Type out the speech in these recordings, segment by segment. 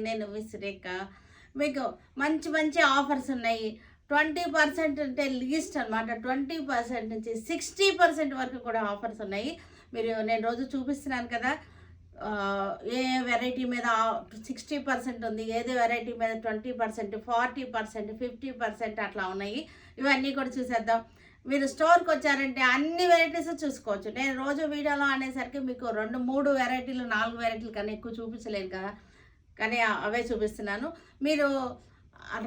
నేను విశ్రేఖ. మీకు మంచి మంచి ఆఫర్స్ ఉన్నాయి. 20% అంటే లీస్ట్ అనమాట. 20% నుంచి 60% వరకు కూడా ఆఫర్స్ ఉన్నాయి. నేను రోజు చూపిస్తున్నాను కదా, ఏ వెరైటీ మీద 60% ఉంది, ఏదో వెరైటీ మీద 20%, 40%, 50% అట్లా ఉన్నాయి. ఇవన్నీ కూడా చూసేద్దాం. మీరు స్టోర్కి వచ్చారంటే అన్ని వెరైటీస్ చూసుకోవచ్చు. నేను రోజు వీడియోలో అనేసరికి మీకు 2, 3 వెరైటీలు 4 వెరైటీలు కన్నా ఎక్కువ చూపించలేను కదా, కానీ అవే చూపిస్తున్నాను. మీరు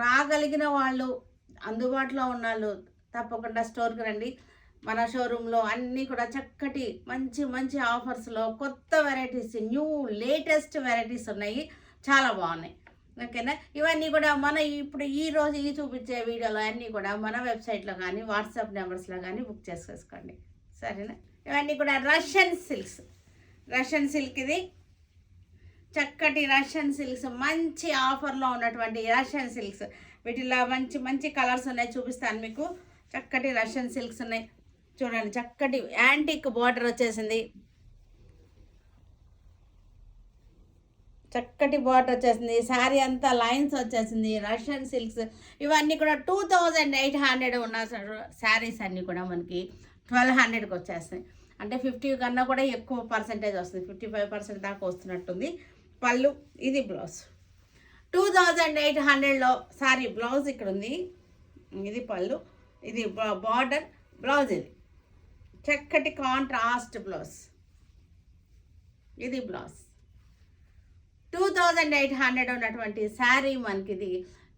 రాగలిగిన వాళ్ళు, అందుబాటులో ఉన్న వాళ్ళు తప్పకుండా స్టోర్కి రండి. మన షోరూంలో అన్నీ కూడా చక్కటి మంచి మంచి ఆఫర్స్లో కొత్త వెరైటీస్, న్యూ లేటెస్ట్ వెరైటీస్ ఉన్నాయి. చాలా బాగున్నాయి. ఓకేనా? ఇవన్నీ కూడా ఇప్పుడు ఈరోజు చూపించే వీడియోలో అన్నీ కూడా మన వెబ్సైట్లో కానీ వాట్సాప్ నెంబర్స్లో కానీ బుక్ చేసేసుకోండి. సరేనా? ఇవన్నీ కూడా రష్యన్ సిల్క్. ఇది చక్కటి రష్యన్ సిల్క్స్, మంచి ఆఫర్లో ఉన్నటువంటి రష్యన్ సిల్క్స్. వీటిలో మంచి మంచి కలర్స్ ఉన్నాయి, చూపిస్తాను మీకు. చక్కటి రష్యన్ సిల్క్స్ ఉన్నాయి చూడండి. చక్కటి యాంటిక్ బార్డర్ వచ్చేసింది, చక్కటి బార్డర్ వచ్చేసింది. శారీ అంతా లైన్స్ వచ్చేసింది. రష్యన్ సిల్క్స్ ఇవన్నీ కూడా 2800 ఉన్న శారీస్ అన్నీ కూడా మనకి 1200కి వచ్చేస్తాయి. అంటే 50 కన్నా కూడా ఎక్కువ పర్సెంటేజ్ వస్తుంది, 55% దాకా వస్తున్నట్టుంది. పళ్ళు, ఇది బ్లౌజ్. 2800లో సారీ బ్లౌజ్ ఇక్కడ ఉంది. ఇది పళ్ళు, ఇది బార్డర్, బ్లౌజ్. ఇది చక్కటి కాంట్రాస్ట్ బ్లౌజ్. ఇది బ్లౌజ్. 2800 ఉన్నటువంటి శారీ మనకి ఇది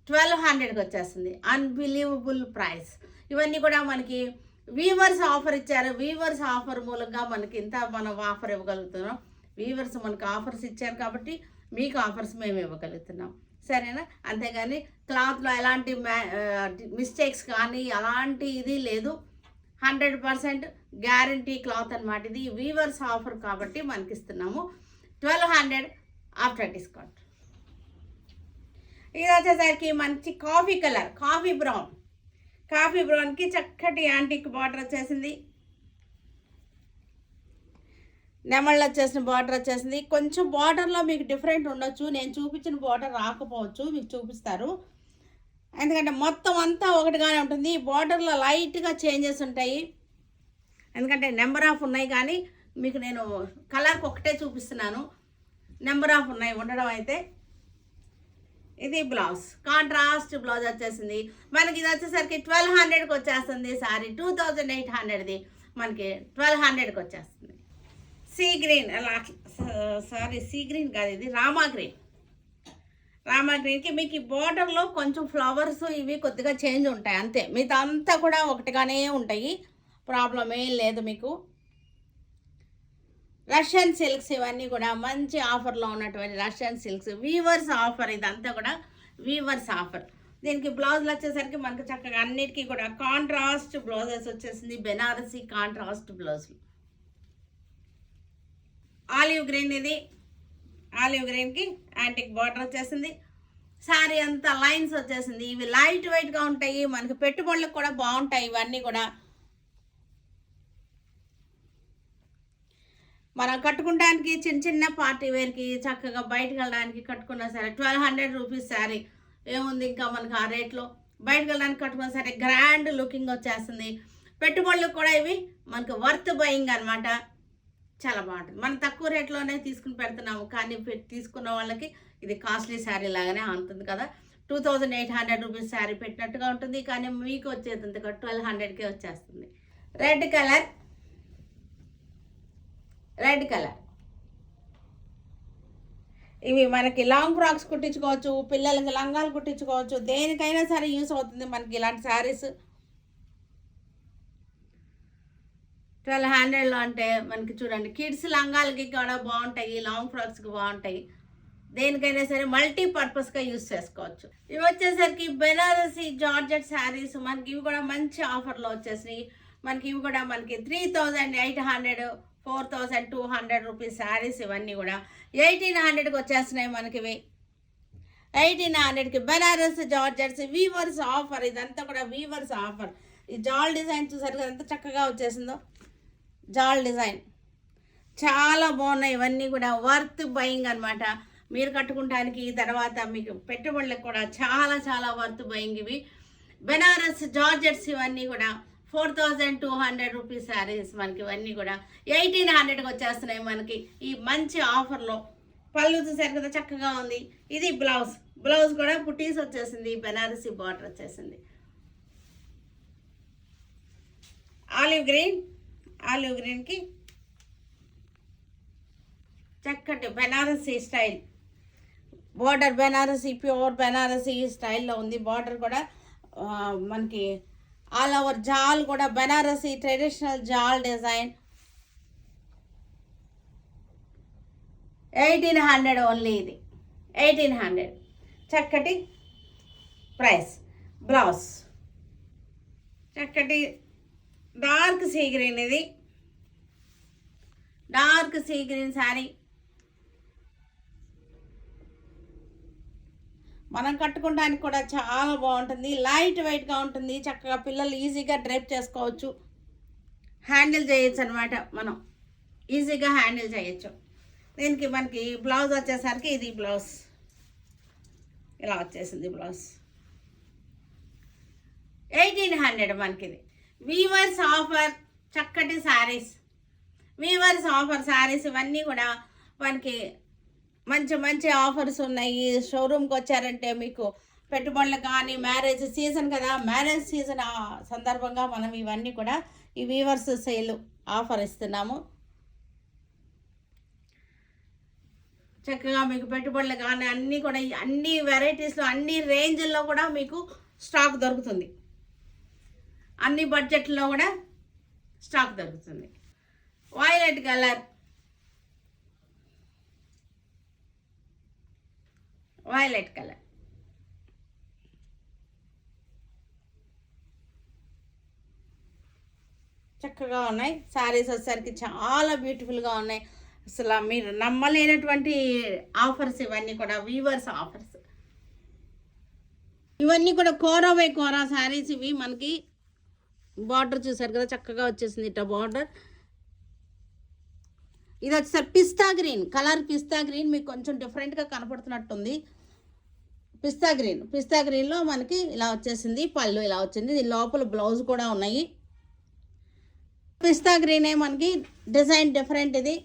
1200కి వచ్చేస్తుంది. Unbelievable price. ఇవన్నీ కూడా మనకి వీవర్స్ ఆఫర్ ఇచ్చారు. వీవర్స్ ఆఫర్ మూలంగా మనకి ఇంత మనం ఆఫర్ ఇవ్వగలుగుతున్నాం. వీవర్స్ మనకు ఆఫర్స్ ఇచ్చారు కాబట్టి మీకు ఆఫర్స్ మేము ఇవ్వగలుగుతున్నాం. సరేనా? అంతేగాని క్లాత్లో ఎలాంటి మిస్టేక్స్ కానీ అలాంటి ఇది లేదు. 100% గ్యారంటీ క్లాత్ అనమాట. ఇది వీవర్స్ ఆఫర్ కాబట్టి మనకి ఇస్తున్నాము. 1200 ఆఫ్టర్ డిస్కౌంట్. ఇది వచ్చేసరికి మంచి కాఫీ కలర్, కాఫీ బ్రౌన్కి చక్కటి యాంటిక్ బార్డర్ వచ్చేసింది. నెమళ్ళు వచ్చేసిన బార్డర్ వచ్చేసింది. కొంచెం బార్డర్లో మీకు డిఫరెంట్ ఉండొచ్చు, నేను చూపించిన బార్డర్ రాకపోవచ్చు, మీకు చూపిస్తారు. ఎందుకంటే మొత్తం అంతా ఒకటిగానే ఉంటుంది. బార్డర్లో లైట్గా చేంజెస్ ఉంటాయి, ఎందుకంటే నెంబర్ ఆఫ్ ఉన్నాయి. కానీ మీకు నేను కలర్కి ఒకటే చూపిస్తున్నాను, నెంబర్ ఆఫ్ ఉన్నాయి ఉండడం అయితే. ఇది బ్లౌజ్, కాంట్రాస్ట్ బ్లౌజ్ వచ్చేసింది మనకి. ఇది వచ్చేసరికి 1200కి వచ్చేస్తుంది సారీ. 2800ది మనకి 1200కి వచ్చేస్తుంది. సీ గ్రీన్ కాదు, ఇది రామా గ్రీన్కి మీకు ఈ బార్డర్లో కొంచెం ఫ్లవర్స్ ఇవి కొద్దిగా చేంజ్ ఉంటాయి అంతే. మిగతా అంతా కూడా ఒకటిగానే ఉంటాయి, ప్రాబ్లం ఏం లేదు మీకు. రష్యన్ సిల్క్స్ ఇవన్నీ కూడా మంచి ఆఫర్లో ఉన్నటువంటి రష్యన్ సిల్క్స్, వీవర్స్ ఆఫర్. ఇదంతా కూడా వీవర్స్ ఆఫర్. దీనికి బ్లౌజులు వచ్చేసరికి మనకు చక్కగా అన్నిటికీ కూడా కాంట్రాస్ట్ బ్లౌజెస్ వచ్చేసింది. బెనారసీ కాంట్రాస్ట్ బ్లౌజులు. ఆలివ్ గ్రీన్, ఇది ఆలివ్ గ్రీన్కి యాంటిక్ బార్డర్ వచ్చేసింది. శారీ అంతా లైన్స్ వచ్చేసింది. ఇవి లైట్ వెయిట్గా ఉంటాయి, మనకి పెట్టుబడులకు కూడా బాగుంటాయి. ఇవన్నీ కూడా మనం కట్టుకోవడానికి చిన్న చిన్న పార్టీ వేర్కి చక్కగా బయటకు వెళ్ళడానికి కట్టుకున్నా సరే 1200 రూపీస్ శారీ ఏముంది ఇంకా మనకు ఆ రేట్లో. బయటకు వెళ్ళడానికి కట్టుకున్నా సరే గ్రాండ్ లుకింగ్ వచ్చేస్తుంది. పెట్టుబడులకు కూడా ఇవి మనకు వర్త్ బయింగ్ అనమాట. చాలా బాగుంటుంది. మనం తక్కువ రేట్లోనే తీసుకుని పెడుతున్నాము, కానీ తీసుకున్న వాళ్ళకి ఇది కాస్ట్లీ శారీ లాగానే ఉంటుంది కదా. 2800 రూపీస్ శారీ పెట్టినట్టుగా ఉంటుంది, కానీ మీకు వచ్చేది 1200కే వచ్చేస్తుంది. రెడ్ కలర్ ఇవి మనకి లాంగ్ ఫ్రాక్స్ కుట్టించుకోవచ్చు, పిల్లలకి లంగాలు కుట్టించుకోవచ్చు, దేనికైనా సరే యూస్ అవుతుంది మనకి ఇలాంటి శారీస్. 1200లో అంటే మనకి చూడండి కిడ్స్ లంగాలకి కూడా బాగుంటాయి, లాంగ్ ఫ్రాక్స్కి బాగుంటాయి, దేనికైనా సరే మల్టీపర్పస్గా యూస్ చేసుకోవచ్చు. ఇవి వచ్చేసరికి బెనారసీ జార్జెట్ శారీస్ మనకి ఇవి కూడా మంచి ఆఫర్లో వచ్చేసినాయి. ఇవి కూడా మనకి 3800, 4200 రూపీస్ శారీస్. ఇవన్నీ కూడా 1800కి వచ్చేస్తున్నాయి మనకి. ఇవి 1800కి బెనారస్ జార్జెట్స్ వీవర్స్ ఆఫర్. ఇదంతా కూడా వీవర్స్ ఆఫర్. ఈ జాల్ డిజైన్ చూసారు ఎంత చక్కగా వచ్చేసిందో. జాల్ డిజైన్ చాలా బాగున్నాయి. ఇవన్నీ కూడా వర్త్ బయింగ్ అనమాట. మీరు కట్టుకుంటానికి తర్వాత మీకు పెట్టుబడులకు కూడా చాలా చాలా వర్త్ బయింగ్ ఇవి. బెనారస్ జార్జెట్స్ ఇవన్నీ కూడా 4200 రూపీస్ శారీస్ మనకి ఇవన్నీ కూడా 1800కి వచ్చేస్తున్నాయి మనకి ఈ మంచి ఆఫర్లో. పళ్ళు చూసారు కదా చక్కగా ఉంది. ఇది బ్లౌజ్ కూడా పుట్టీస్ వచ్చేసింది, బెనారసీ బార్డర్ వచ్చేసింది. ఆలివ్ గ్రీన్కి చక్కటి Banarasi style border, Banarasi pure Banarasi స్టైల్లో ఉంది. బార్డర్ కూడా మనకి ఆల్ ఓవర్ జాల్ కూడా బెనారసీ ట్రెడిషనల్ జాల్ డిజైన్. 1800 ఓన్లీ. ఇది 1800 చక్కటి ప్రైస్. బ్లౌజ్ చక్కటి డార్క్ సీ గ్రీన్, ఇది డార్క్ సీ గ్రీన్ శారీ. మనం కట్టుకోవడానికి కూడా చాలా బాగుంటుంది, లైట్ వెయిట్గా ఉంటుంది, చక్కగా పిల్లలు ఈజీగా డ్రైప్ చేసుకోవచ్చు, హ్యాండిల్ చేయొచ్చు అనమాట. మనం ఈజీగా హ్యాండిల్ చేయొచ్చు. దీనికి మనకి బ్లౌజ్ వచ్చేసరికి ఇది బ్లౌజ్ ఇలా వచ్చేసింది. బ్లౌజ్ 1800 మనకి. ఇది వీవర్స్ ఆఫర్ చక్కటి శారీస్, వీవర్స్ ఆఫర్ శారీస్ ఇవన్నీ కూడా మనకి మంచి మంచి ఆఫర్స్ ఉన్నాయి. షోరూమ్కి వచ్చారంటే మీకు పెట్టుబడులు కానీ, మ్యారేజ్ సీజన్ కదా, మ్యారేజ్ సీజన్ సందర్భంగా మనం ఇవన్నీ కూడా ఈ వీవర్స్ సేల్ ఆఫర్ ఇస్తున్నాము. చక్కగా మీకు పెట్టుబడులు కానీ అన్నీ కూడా అన్ని వెరైటీస్లో అన్ని రేంజ్ల్లో కూడా మీకు స్టాక్ దొరుకుతుంది, అన్ని బడ్జెట్లో కూడా స్టాక్ దొరుకుతుంది. వైలెట్ కలర్, చక్కగా ఉన్నాయి శారీస్ వచ్చేసరికి, చాలా బ్యూటిఫుల్గా ఉన్నాయి. అసలు మీరు నమ్మలేనటువంటి ఆఫర్స్ ఇవన్నీ కూడా వీవర్స్ ఆఫర్స్. ఇవన్నీ కూడా కోరా బై కోరా శారీస్. ఇవి మనకి బార్డర్ చూసారు కదా చక్కగా వచ్చేసింది ఇట్లా బార్డర్. ఇది వచ్చేసరి పిస్తా గ్రీన్ కలర్. పిస్తా గ్రీన్ మీకు కొంచెం డిఫరెంట్గా కనపడుతున్నట్టుంది. పిస్తా గ్రీన్లో మనకి ఇలా వచ్చేసింది, పళ్ళు ఇలా వచ్చింది. ఇది లోపల బ్లౌజ్ కూడా ఉన్నాయి. పిస్తా గ్రీనే మనకి డిజైన్ డిఫరెంట్, ఇది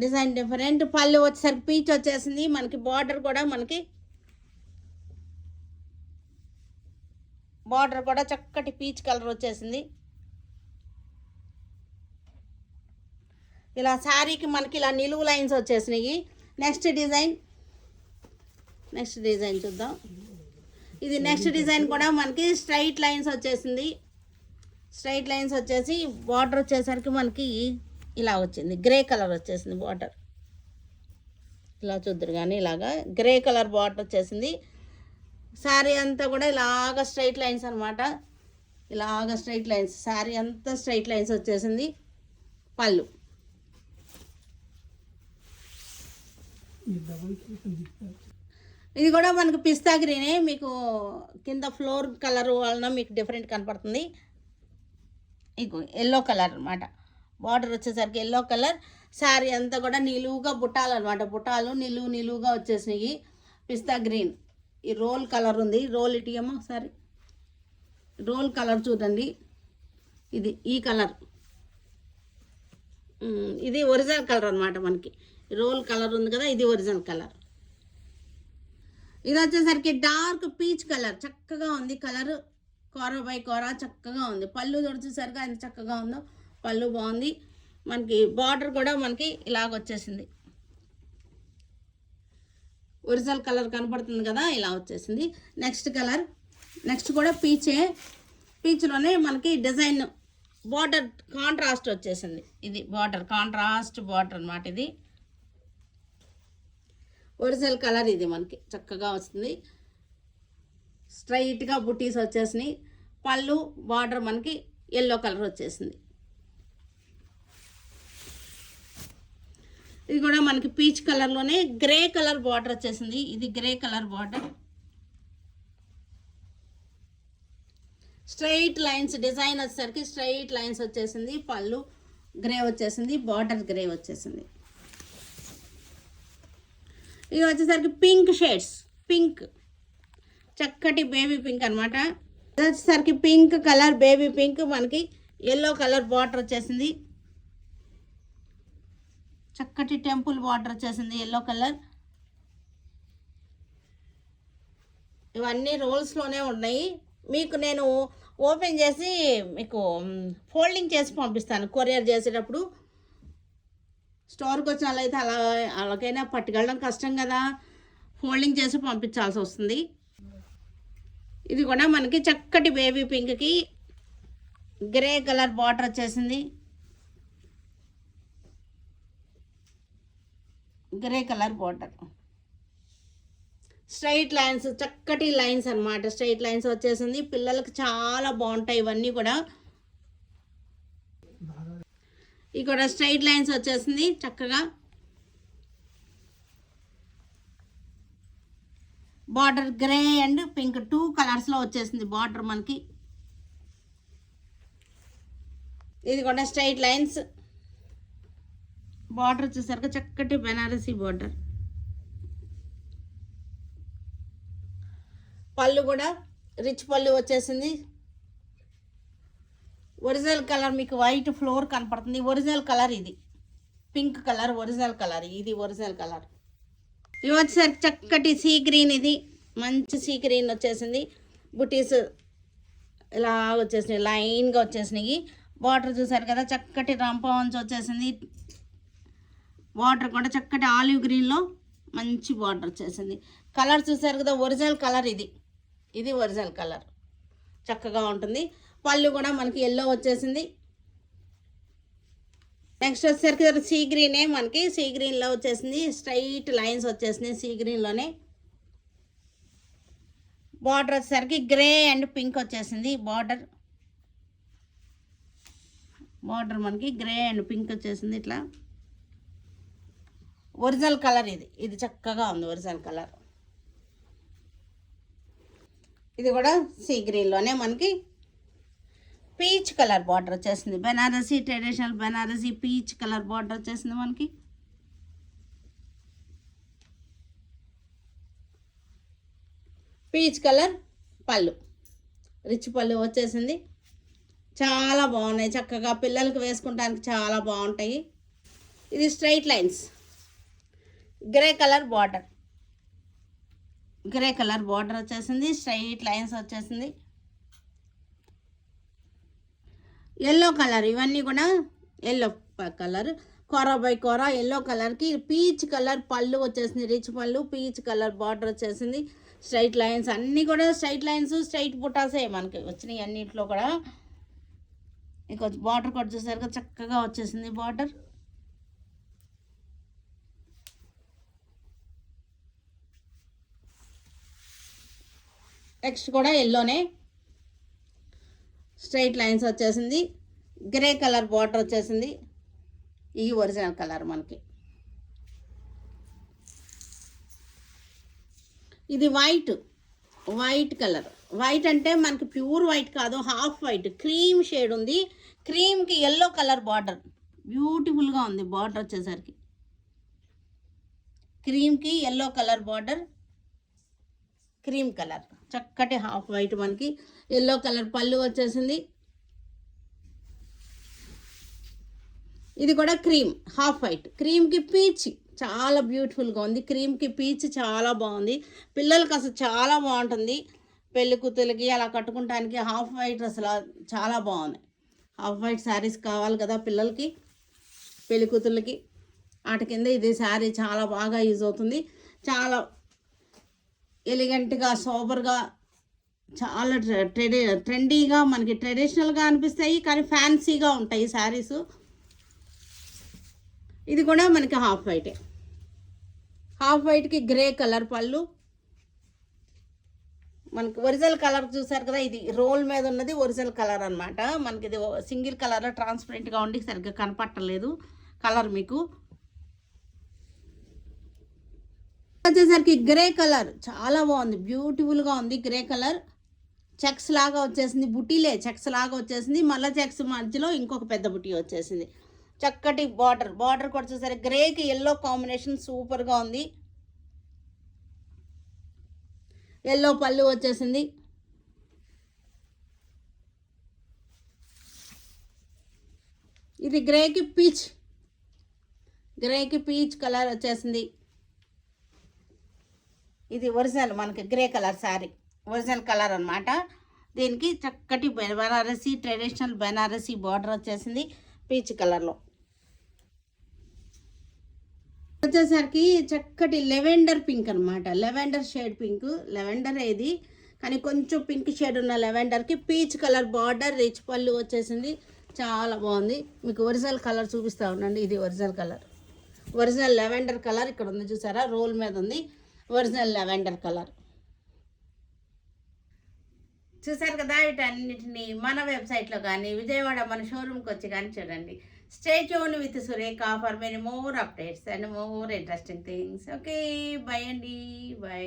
డిజైన్ డిఫరెంట్. పళ్ళు వచ్చేసరికి పీచ్ వచ్చేసింది మనకి. బార్డర్ కూడా చక్కటి పీచ్ కలర్ వచ్చేసింది. ఇలా శారీకి మనకి ఇలా నిలువు లైన్స్ వచ్చేసినాయి. నెక్స్ట్ డిజైన్ చూద్దాం. ఇది నెక్స్ట్ డిజైన్ కూడా మనకి స్ట్రైట్ లైన్స్ వచ్చేసింది. స్ట్రైట్ లైన్స్ వచ్చేసి బార్డర్ వచ్చేసరికి మనకి ఇలా వచ్చింది, గ్రే కలర్ వచ్చేసింది బార్డర్. ఇలా చూద్దరు కానీ ఇలాగా గ్రే కలర్ బార్డర్ వచ్చేసింది. శారీ అంతా కూడా ఇలాగ స్ట్రైట్ లైన్స్ అనమాట, ఇలాగ స్ట్రైట్ లైన్స్. శారీ అంతా స్ట్రైట్ లైన్స్ వచ్చేసింది. పళ్ళు ఇది కూడా మనకు పిస్తా గ్రీనే. మీకు కింద ఫ్లోర్ కలర్ వలన మీకు డిఫరెంట్ కనపడుతుంది. ఇగో ఎల్లో కలర్ అనమాట. బార్డర్ వచ్చేసరికి ఎల్లో కలర్. శారీ అంతా కూడా నిలువుగా బుట్టాలు అనమాట. బుట్టాలు నిలువుగా వచ్చేసినాయి. పిస్తా గ్రీన్. ఈ రోల్ కలర్ ఉంది. రోల్ ఇటీయమ్మా ఒకసారి. రోల్ కలర్ చూడండి. ఇది ఈ కలర్, ఇది ఒరిజినల్ కలర్ అనమాట. మనకి రోల్ కలర్ ఉంది కదా, ఇది ఒరిజినల్ కలర్. ఇది వచ్చేసరికి డార్క్ పీచ్ కలర్. చక్కగా ఉంది కలర్, కోరా బై కోరా చక్కగా ఉంది. పళ్ళు వచ్చేసరికి అది చక్కగా ఉందో, పళ్ళు బాగుంది. మనకి బార్డర్ కూడా మనకి ఇలాగ వచ్చేసింది. ఒరిజినల్ కలర్ కనపడుతుంది కదా, ఇలా వచ్చేసింది. నెక్స్ట్ కలర్, నెక్స్ట్ కూడా పీచ్లోనే మనకి డిజైన్ బార్డర్ కాంట్రాస్ట్ వచ్చేసింది. ఇది బార్డర్ కాంట్రాస్ట్ బార్డర్ అనమాట. ఇది ఒరిజినల్ కలర్. ఇది మనకి చక్కగా వస్తుంది. స్ట్రైట్గా బుటీస్ వచ్చేసినాయి. పళ్ళు బార్డర్ మనకి ఎల్లో కలర్ వచ్చేసింది. ఇది కూడా మనకి పీచ్ కలర్లోనే గ్రే కలర్ బార్డర్ వచ్చేసింది. ఇది grey colour border. Straight lines design వచ్చేసరికి స్ట్రైట్ లైన్స్ వచ్చేసింది. పళ్ళు గ్రే వచ్చేసింది, బార్డర్ గ్రే వచ్చేసింది. ఇది వచ్చేసరికి పింక్ షేడ్స్, పింక్ చక్కటి బేబీ పింక్ అనమాట. ఇది వచ్చేసరికి పింక్ కలర్, బేబీ పింక్, మనకి ఎల్లో కలర్ బార్డర్ వచ్చేసింది. చక్కటి టెంపుల్ బార్డర్ వచ్చేసింది ఎల్లో కలర్. ఇవన్నీ రోల్స్లోనే ఉన్నాయి. మీకు నేను ఓపెన్ చేసి మీకు ఫోల్డింగ్ చేసి పంపిస్తాను కొరియర్ చేసేటప్పుడు. స్టోర్కి వచ్చిన వాళ్ళైతే అలాగైనా పట్టుకెళ్ళడం కష్టం కదా, ఫోల్డింగ్ చేసి పంపించాల్సి వస్తుంది. ఇది కూడా మనకి చక్కటి బేబీ పింక్కి గ్రే కలర్ బార్డర్ వచ్చేసింది. Grey colour border, straight lines, చక్కటి లైన్స్ అనమాట. స్ట్రైట్ లైన్స్ వచ్చేసింది. పిల్లలకి చాలా బాగుంటాయి ఇవన్నీ కూడా. ఇక్కడ స్ట్రైట్ లైన్స్ వచ్చేసింది చక్కగా. బార్డర్ గ్రే అండ్ పింక్ 2 కలర్స్లో వచ్చేసింది బార్డర్ మనకి. ఇది కూడా స్ట్రైట్ లైన్స్. బార్డర్ వచ్చేసరికి చక్కటి బెనారసీ బార్డర్. పళ్ళు కూడా రిచ్ పళ్ళు వచ్చేసింది. ఒరిజినల్ కలర్ మీకు వైట్ ఫ్లోర్ కనపడుతుంది. ఒరిజినల్ కలర్ ఇది, పింక్ కలర్ ఒరిజినల్ కలర్, ఇది ఒరిజినల్ కలర్. ఇవి వచ్చేసరికి చక్కటి సీ గ్రీన్, ఇది మంచి సీ గ్రీన్ వచ్చేసింది. బుటీస్ ఇలా వచ్చేసినాయి, లైన్గా వచ్చేసినాయి. బార్డర్ చూసారు కదా, చక్కటి రంపవంచ్ వచ్చేసింది. బార్డర్ కూడా చక్కటి ఆలివ్ గ్రీన్లో మంచి బార్డర్ వచ్చేసింది. కలర్ చూసారు కదా, ఒరిజినల్ కలర్ ఇది, ఇది ఒరిజినల్ కలర్, చక్కగా ఉంటుంది. పళ్ళు కూడా మనకి ఎల్లో వచ్చేసింది. నెక్స్ట్ వచ్చేసరికి సీ గ్రీనే, మనకి సీ గ్రీన్లో వచ్చేసింది. స్ట్రైట్ లైన్స్ వచ్చేసినాయి సీ గ్రీన్లోనే. బార్డర్ వచ్చేసరికి గ్రే అండ్ పింక్ వచ్చేసింది. బార్డర్ మనకి గ్రే అండ్ పింక్ వచ్చేసింది. ఇట్లా ఒరిజినల్ కలర్ ఇది, ఇది చక్కగా ఉంది ఒరిజినల్ కలర్. ఇది కూడా సీ గ్రీన్లోనే మనకి పీచ్ కలర్ బార్డర్ వచ్చేసింది. Banarasi, traditional Banarasi peach colour border వచ్చేసింది మనకి. పీచ్ కలర్ పళ్ళు, రిచ్ పళ్ళు వచ్చేసింది. చాలా బాగున్నాయి, చక్కగా పిల్లలకి వేసుకుంటానికి చాలా బాగుంటాయి. ఇది straight lines, grey colour border, grey colour border వచ్చేసింది. స్ట్రైట్ లైన్స్ వచ్చేసింది. ఎల్లో కలర్, ఇవన్నీ కూడా yellow colour, kora by kora yellow కలర్కి పీచ్ కలర్ పళ్ళు వచ్చేసింది. రిచ్ పళ్ళు, పీచ్ కలర్ బార్డర్ వచ్చేసింది. స్ట్రైట్ లైన్స్ అన్నీ కూడా స్ట్రైట్ లైన్స్, స్ట్రైట్ బుటాసే మనకి వచ్చినాయి అన్నింటిలో కూడా. ఇంకొక బార్డర్ కూడా చూసారుగా చక్కగా వచ్చేసింది బార్డర్. నెక్స్ట్ కూడా ఎల్లోనే స్ట్రైట్ లైన్స్ వచ్చేసింది. గ్రే కలర్ బార్డర్ వచ్చేసింది. ఈ ఒరిజినల్ కలర్ మనకి. ఇది వైట్ కలర్. వైట్ అంటే మనకి ప్యూర్ వైట్ కాదు, హాఫ్ వైట్, క్రీమ్ షేడ్ ఉంది. క్రీమ్కి ఎల్లో కలర్ బార్డర్, బ్యూటిఫుల్గా ఉంది బార్డర్ వచ్చేసరికి. క్రీమ్కి yellow colour border, cream colour, చక్కటి హాఫ్ వైట్ మనకి. ఎల్లో కలర్ పళ్ళు వచ్చేసింది. ఇది కూడా క్రీమ్, హాఫ్ వైట్. క్రీమ్కి పీచ్ చాలా బ్యూటిఫుల్గా ఉంది. క్రీమ్కి పీచ్ చాలా బాగుంది. పిల్లలకి అసలు చాలా బాగుంటుంది. పెళ్లి కూతులకి అలా కట్టుకుంటానికి హాఫ్ వైట్ అసలు చాలా బాగుంది. హాఫ్ వైట్ శారీస్ కావాలి కదా పిల్లలకి, పెళ్లి కూతుళ్ళకి. వాటి కింద ఇది శారీ చాలా బాగా యూజ్ అవుతుంది. చాలా ఎలిగెంట్గా, సోబర్గా, చాలా ట్రెండీగా, మనకి ట్రెడిషనల్గా అనిపిస్తాయి కానీ ఫ్యాన్సీగా ఉంటాయి శారీస్. ఇది కూడా మనకి హాఫ్ వైటే. హాఫ్ వైట్కి గ్రే కలర్ పళ్ళు. మనకి ఒరిజినల్ కలర్ చూసారు కదా, ఇది రోల్ మీద ఉన్నది ఒరిజినల్ కలర్ అనమాట. మనకి ఇది సింగిల్ కలర్లో ట్రాన్స్పరెంట్గా ఉండి సరిగ్గా కనపట్టలేదు కలర్ మీకు. వచ్చేసరికి గ్రే కలర్ చాలా బాగుంది, బ్యూటిఫుల్గా ఉంది. గ్రే కలర్ చెక్స్ లాగా వచ్చేసింది, బుటీలే చెక్స్ లాగా వచ్చేసింది. మళ్ళీ చెక్స్ మధ్యలో ఇంకొక పెద్ద బుటీ వచ్చేసింది. చక్కటి బార్డర్ కూడా చూసారు. గ్రేకి ఎల్లో కాంబినేషన్ సూపర్గా ఉంది. ఎల్లో పళ్ళు వచ్చేసింది. ఇది గ్రేకి పీచ్ కలర్ వచ్చేసింది. ఇది ఒరిజినల్ మనకి grey colour sari, original colour అనమాట. దీనికి చక్కటి బెనారసీ ట్రెడిషనల్ బెనారసీ బార్డర్ వచ్చేసింది పీచ్ కలర్లో. వచ్చేసరికి చక్కటి లెవెండర్ పింక్ అనమాట, లెవెండర్ షేడ్ పింక్. లెవెండర్ ఏది కానీ కొంచెం పింక్ షేడ్ ఉన్న లెవెండర్కి పీచ్ కలర్ బార్డర్, రిచ్ పళ్ళు వచ్చేసింది. చాలా బాగుంది. మీకు ఒరిజినల్ కలర్ చూపిస్తూ ఉండండి. ఇది original colour, original lavender colour ఇక్కడ ఉంది చూసారా, రోల్ మీద ఉంది. ఒరిజినల్ లెవెండర్ కలర్ చూసారు కదా. వీటన్నిటిని మన వెబ్సైట్లో కానీ విజయవాడ మన షోరూమ్కి వచ్చి కానీ చూడండి. Stay tune with Surekha for many more updates and more interesting things. Okay, by అండి, బై.